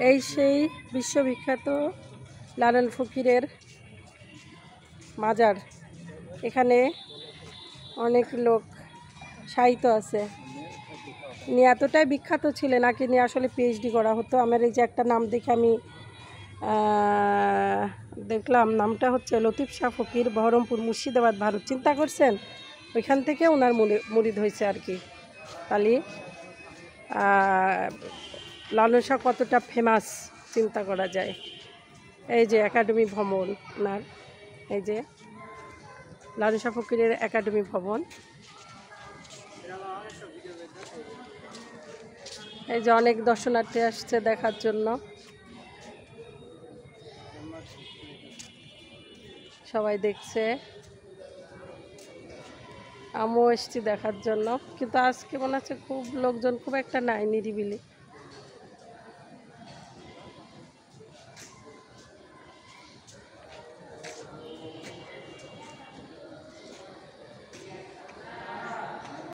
এই সেই বিশ্ববিখ্যাত লালন ফকিরের মাজার। এখানে অনেক লোক শায়িত আছে। ইনি এতটাই বিখ্যাত ছিলেন, নাকি নিয়ে আসলে পিএইচডি করা হতো। আমার এই যে একটা নাম দেখে আমি দেখলাম, নামটা হচ্ছে লতিফ শাহ ফকির, বহরমপুর, মুর্শিদাবাদ, ভারত। চিন্তা করছেন, ওইখান থেকে ওনার মুরিদ হয়েছে আর কি। তাহলে লালন শাহ কতটা ফেমাস চিন্তা করা যায়। এই যে একাডেমি ভবন ওনার, এই যে লালন শাহ ফকিরের একাডেমি ভবন। এই যে অনেক দর্শনার্থী আসছে দেখার জন্য, সবাই দেখছে, আমিও এসছি দেখার জন্য। কিন্তু আজকে মনে হচ্ছে খুব লোকজন খুব একটা নাই, নিরিবিলি।